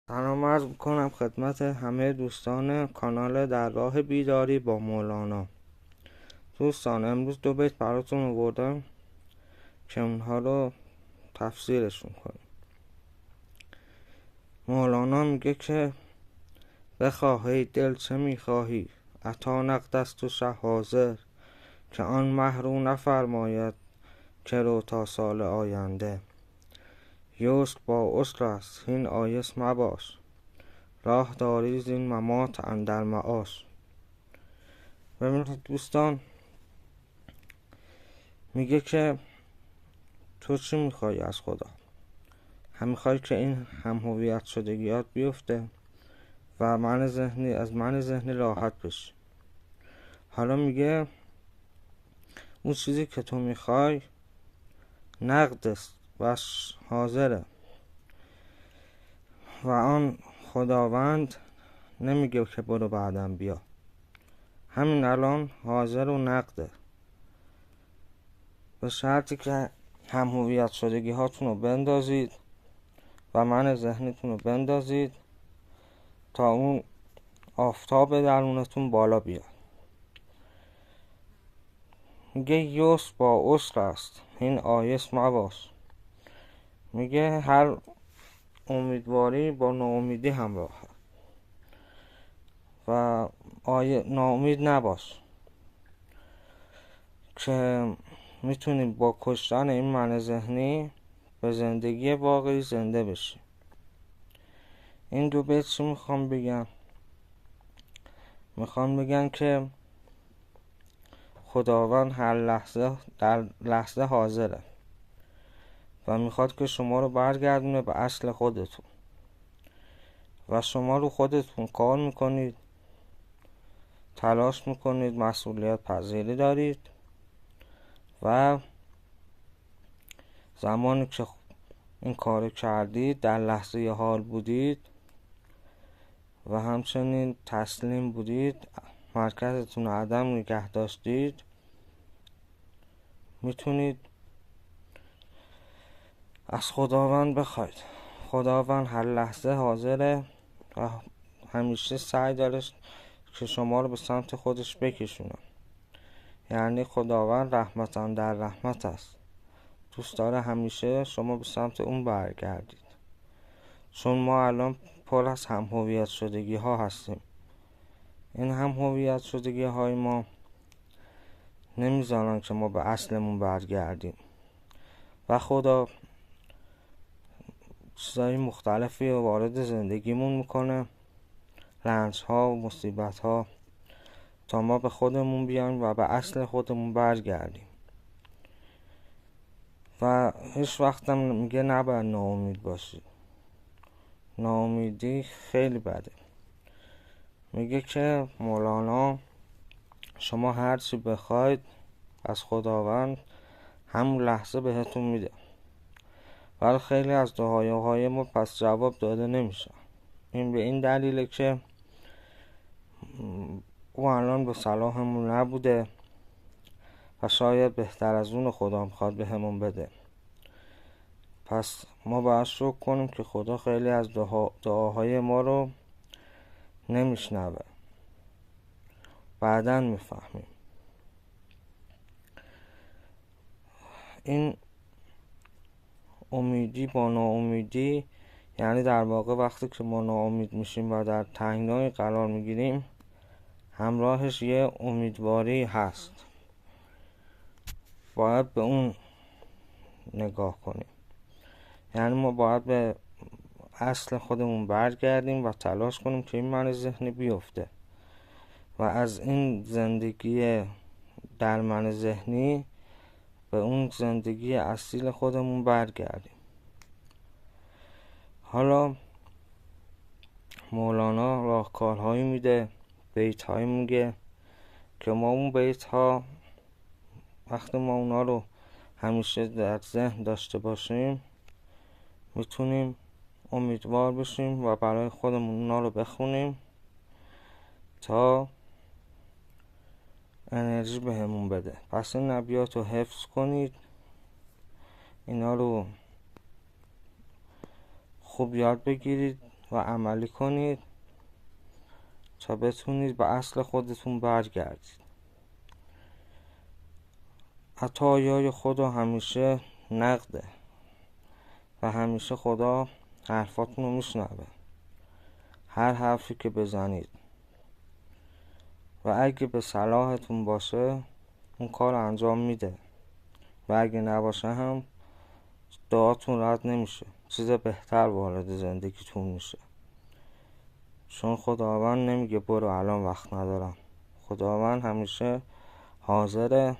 سلام عرض میکنم خدمت همه دوستان کانال در راه بیداری با مولانا. دوستان امروز دو بیت براتون آوردم که اونها رو تفسیرشون کنیم. مولانا میگه که بخواهی دل چه میخواهی، عطا نقد است و شه حاضر، که آن مه رو نفرماید که رو تا سال آینده. یسر با عسر است هین آیس مباش، راه داری زین ممات اندر معاش. ببینید دوستان، میگه که تو چی میخوای از خدا؟ هم میخوای که این هم هویت شدگیات بیفته و از من ذهنی راحت بشی. حالا میگه اون چیزی که تو میخوای نقد است و حاضره و آن خداوند نمیگه که برو بعدم بیا، همین الان حاضر و نقده، به شرطی که هم هویت شدگی هاتون رو بندازید و من ذهنیتون رو بندازید تا اون آفتاب درونتون بالا بیاد. میگه یسر با عسر است این آیس مباش. میگه هر امیدواری با ناامیدی همراه و ناامید نباش که میتونی با کشتن این من ذهنی به زندگی واقعی زنده بشی. این دو بیت چی میخوام بگم؟ میخوام بگم که خداوند هر لحظه در لحظه حاضره و میخواد که شما رو برگردونه به اصل خودتون و شما رو خودتون کار میکنید، تلاش میکنید، مسئولیت پذیری دارید و زمانی که این کار کردید در لحظه حال بودید و همچنین تسلیم بودید، مرکزتون عدم نگه داشتید، میتونید از خداوند بخواید. خداوند هر لحظه حاضره و همیشه سعی داره که شما رو به سمت خودش بکشونه. یعنی خداوند رحمتاً در رحمت است، دوست داره همیشه شما به سمت اون برگردید، چون ما الان پر از هم هویت شدگی ها هستیم. این هم هویت شدگی های ما نمیذارن که ما به اصلمون برگردیم و خدا چیزهای مختلفی رو وارد زندگیمون میکنه، رنج ها و مصیبت ها، تا ما به خودمون بیایم و به اصل خودمون برگردیم. و هیچ وقتم میگه نباید ناامید باشید. ناامیدی خیلی بده. میگه که مولانا شما هر چی بخواید از خداوند همون لحظه بهتون میده، ولی خیلی از دعاهای ما پس جواب داده نمیشه. این به این دلیله که او الان به صلاحمون نبوده و شاید بهتر از اون خدا میخواد به همون بده. پس ما باید شکر کنیم که خدا خیلی از دعاهای ما رو نمیشنوه، بعداً میفهمیم. این امیدی با ناامیدی، یعنی در واقع وقتی که ما ناامید میشیم و در تنگنای قرار میگیریم، همراهش یه امیدواری هست. باید به اون نگاه کنیم. یعنی ما باید به اصل خودمون برگردیم و تلاش کنیم که این من ذهنی بیفته و از این زندگی در من ذهنی به اون زندگی اصیل خودمون برگردیم. حالا مولانا راهکارهایی میده، بیت‌هایی میگه که ما اون بیت‌ها وقتی ما اونا رو همیشه در ذهن داشته باشیم میتونیم امیدوار بشیم و برای خودمون اونا رو بخونیم تا انرژی بهمون بده. پس این ابیات رو حفظ کنید، اینا رو خوب یاد بگیرید و عملی کنید تا بتونید به اصل خودتون برگردید. عطایای خدا همیشه نقده و همیشه خدا حرفاتون رو میشنوه. هر حرفی که بزنید و اگه به صلاحتون باشه اون کار انجام میده و اگه نباشه هم دعاتون رد نمیشه، چیز بهتر وارد زندگیتون میشه. چون خداوند نمیگه برو الان وقت ندارم. خداوند همیشه حاضره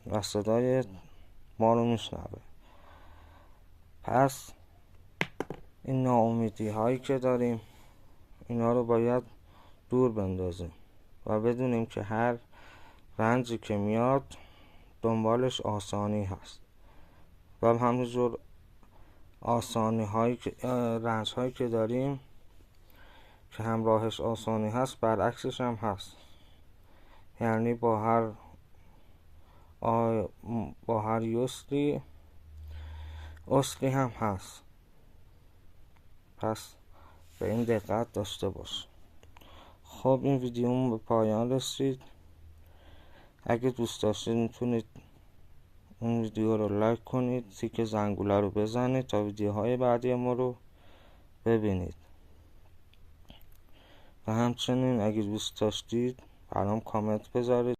و صدای ما رو میشنوه. پس این ناامیدی هایی که داریم اینا رو باید دور بندازیم و بدونیم که هر رنجی که میاد دنبالش آسانی هست و همینجور آسانی هایی که رنج هایی که داریم که همراهش آسانی هست برعکسش هم هست. یعنی با هر یسری اصلی هم هست. پس به این دقت داشته باش. خب این ویدیوم به پایان رسید. اگه دوست داشتید میتونید این ویدیو رو لایک کنید، تیک زنگوله رو بزنید تا ویدیوهای بعدی ما رو ببینید و همچنین اگه دوست داشتید برام کامنت بذارید